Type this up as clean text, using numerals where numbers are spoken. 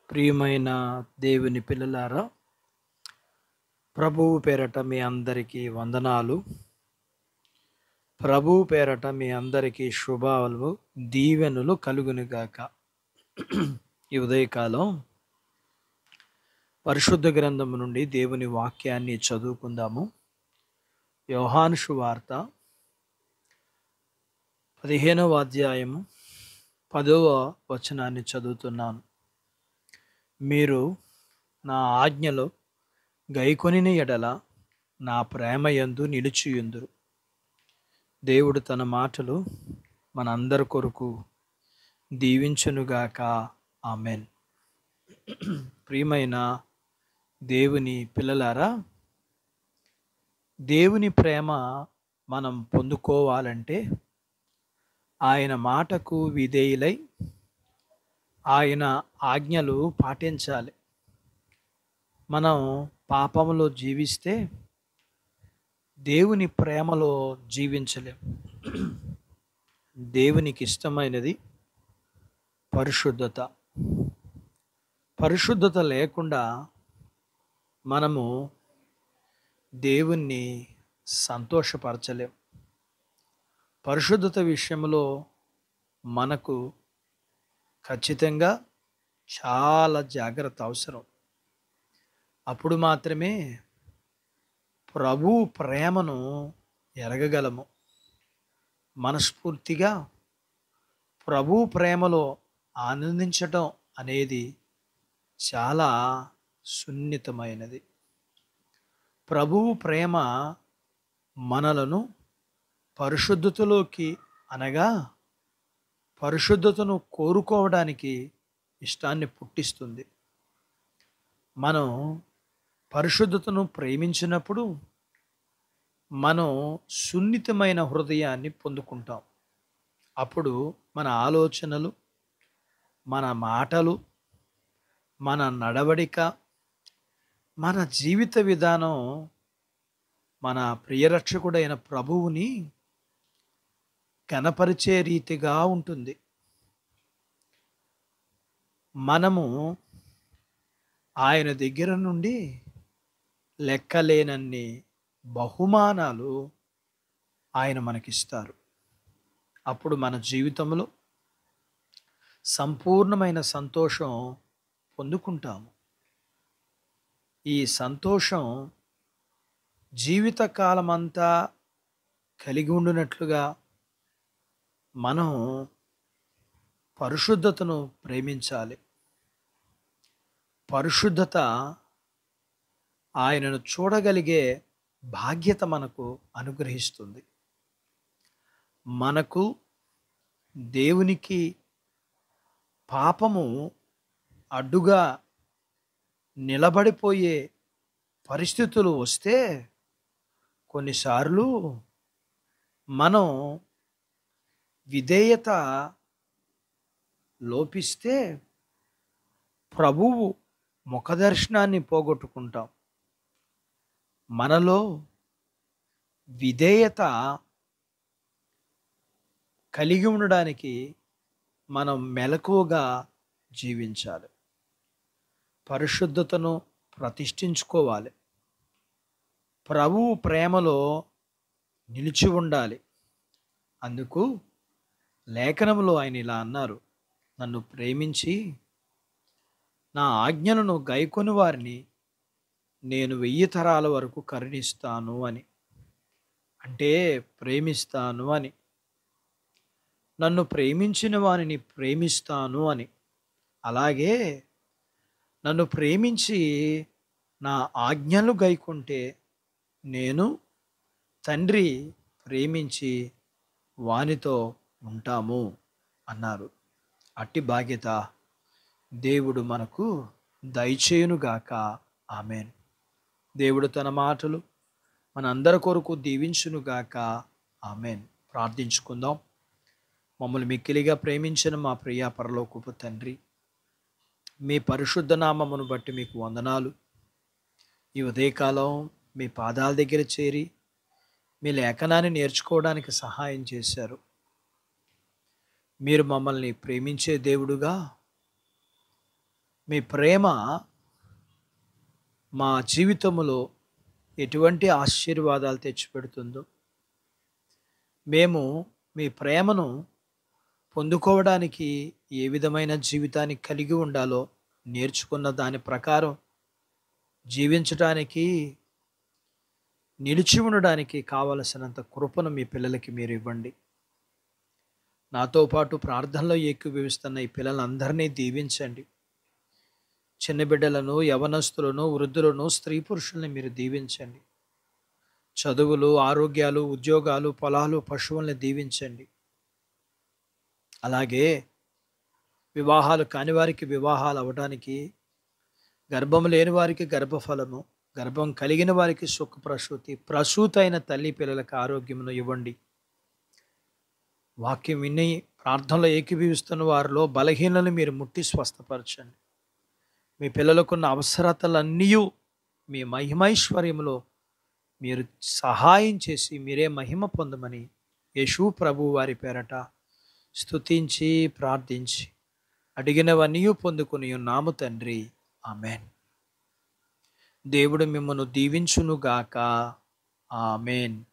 ప్రియమైన దేవుని పిల్లలారా, ప్రభువు పేరట మీ అందరికీ వందనాలు. ప్రభువు పేరట మీ అందరికీ శుభాలు, దీవెనలు కలుగునుగాక. ఈ ఉదయకాలం పరిశుద్ధ గ్రంథము నుండి దేవుని వాక్యాన్ని చదువుకుందాము. యోహాను సువార్త 15వ అధ్యాయము 10వ వచనాన్ని చదువుతున్నాను. మీరు నా ఆజ్ఞలో గైకొనిన ఎడల నా ప్రేమయందు నిలిచియుందురు. దేవుడు తన మాటలు మనందరి కొరకు దీవించునుగాక. ఆమెన్. ప్రియమైన దేవుని పిల్లలారా, దేవుని ప్రేమ మనం పొందుకోవాలంటే ఆయన మాటకు విధేయులై ఆయన ఆజ్ఞలు పాటించాలి. మనం పాపములో జీవిస్తే దేవుని ప్రేమలో జీవించలేం. దేవునికి ఇష్టమైనది పరిశుద్ధత. పరిశుద్ధత లేకుండా మనము దేవుణ్ణి సంతోషపరచలేం. పరిశుద్ధత విషయంలో మనకు ఖచ్చితంగా చాలా జాగ్రత్త అవసరం. అప్పుడు మాత్రమే ప్రభు ప్రేమను ఎరగగలము. మనస్ఫూర్తిగా ప్రభు ప్రేమలో ఆనందించటం అనేది చాలా సున్నితమైనది. ప్రభువు ప్రేమ మనలను పరిశుద్ధతలోకి, అనగా పరిశుద్ధతను కోరుకోవడానికి ఇష్టాన్ని పుట్టిస్తుంది. మనం పరిశుద్ధతను ప్రేమించినప్పుడు మనం సున్నితమైన హృదయాన్ని పొందుకుంటాం. అప్పుడు మన ఆలోచనలు, మన మాటలు, మన నడవడిక, మన జీవిత విధానం మన ప్రియరక్షకుడైన ప్రభువుని ఘనపరిచే రీతిగా ఉంటుంది. మనము ఆయన దగ్గర నుండి లెక్కలేనన్ని బహుమానాలు ఆయన మనకిస్తారు. అప్పుడు మన జీవితంలో సంపూర్ణమైన సంతోషం పొందుకుంటాము. ఈ సంతోషం జీవితకాలమంతా కలిగి ఉండునట్లుగా మనం పరిశుద్ధతను ప్రేమించాలి. పరిశుద్ధత ఆయనను చూడగలిగే భాగ్యత మనకు అనుగ్రహిస్తుంది. మనకు దేవునికి పాపము అడ్డుగా నిలబడిపోయే పరిస్థితులు వస్తే కొన్నిసార్లు మనం విధేయత లోపిస్తే ప్రభువు ముఖదర్శనాన్ని పోగొట్టుకుంటాం. మనలో విధేయత కలిగి ఉండడానికి మనం మెలకువగా జీవించాలి. పరిశుద్ధతను ప్రతిష్ఠించుకోవాలి. ప్రభువు ప్రేమలో నిలిచి ఉండాలి. అందుకు లేఖనంలో ఆయన ఇలా అన్నారు, నన్ను ప్రేమించి నా ఆజ్ఞలను గైకొని వారిని నేను 1000 తరాల వరకు కరుణిస్తాను అని. అంటే ప్రేమిస్తాను అని. నన్ను ప్రేమించిన వారిని ప్రేమిస్తాను అని. అలాగే నన్ను ప్రేమించి నా ఆజ్ఞలు గైకుంటే నేను తండ్రి ప్రేమించి వానితో ఉంటాము అన్నారు. అట్టి బాధ్యత దేవుడు మనకు దయచేయునుగాక. ఆమెన్. దేవుడు తన మాటలు మనందరి కొరకు దీవించునుగాక. ఆమెన్. ప్రార్థించుకుందాం. మమ్మల్ని మిక్కిలిగా ప్రేమించిన మా ప్రియ పరలోకపు తండ్రి, మీ పరిశుద్ధ నామమును బట్టి మీకు వందనాలు. ఈ ఉదయకాలం మీ పాదాల దగ్గర చేరి మీ లేఖనాన్ని నేర్చుకోవడానికి సహాయం చేశారు. మీరు మమ్మల్ని ప్రేమించే దేవుడుగా, మీ ప్రేమ మా జీవితంలో ఎటువంటి ఆశీర్వాదాలు తెచ్చిపెడుతుందో, మేము మీ ప్రేమను పొందుకోవడానికి ఏ విధమైన జీవితాన్ని కలిగి ఉండాలో నేర్చుకున్న దాని ప్రకారం జీవించడానికి, నిలిచి ఉండడానికి కావలసినంత కృపను మీ పిల్లలకి మీరు ఇవ్వండి. నాతో పాటు ప్రార్థనలో ఏకీభవిస్తున్న ఈ పిల్లలందరినీ దీవించండి. చిన్న బిడ్డలను, యవనస్తులను, వృద్ధులను, స్త్రీ పురుషుల్ని మీరు దీవించండి. చదువులు, ఆరోగ్యాలు, ఉద్యోగాలు, పొలాలు, పశువుల్ని దీవించండి. అలాగే వివాహాలు కాని వారికి వివాహాలు అవ్వడానికి, గర్భం లేని వారికి గర్భఫలము, గర్భం కలిగిన వారికి సుఖ ప్రసూతి, ప్రసూతి అయిన తల్లి పిల్లలకు ఆరోగ్యమును ఇవ్వండి. వాక్యం విని ప్రార్థనలో ఏకీభవిస్తున్న వారిలో బలహీనలను మీరు ముట్టి స్వస్థపరచండి. మీ పిల్లలకున్న అవసరతలన్నీ మీ మహిమైశ్వర్యములో మీరు సహాయం చేసి మీరే మహిమ పొందమని యేసు ప్రభు వారి పేరట స్తుతించి ప్రార్థించి అడిగినవన్నీ పొందుకుని ఉన్నాము తండ్రి. ఆమెన్. దేవుడు మిమ్మల్ని దీవించునుగాక. ఆమెన్.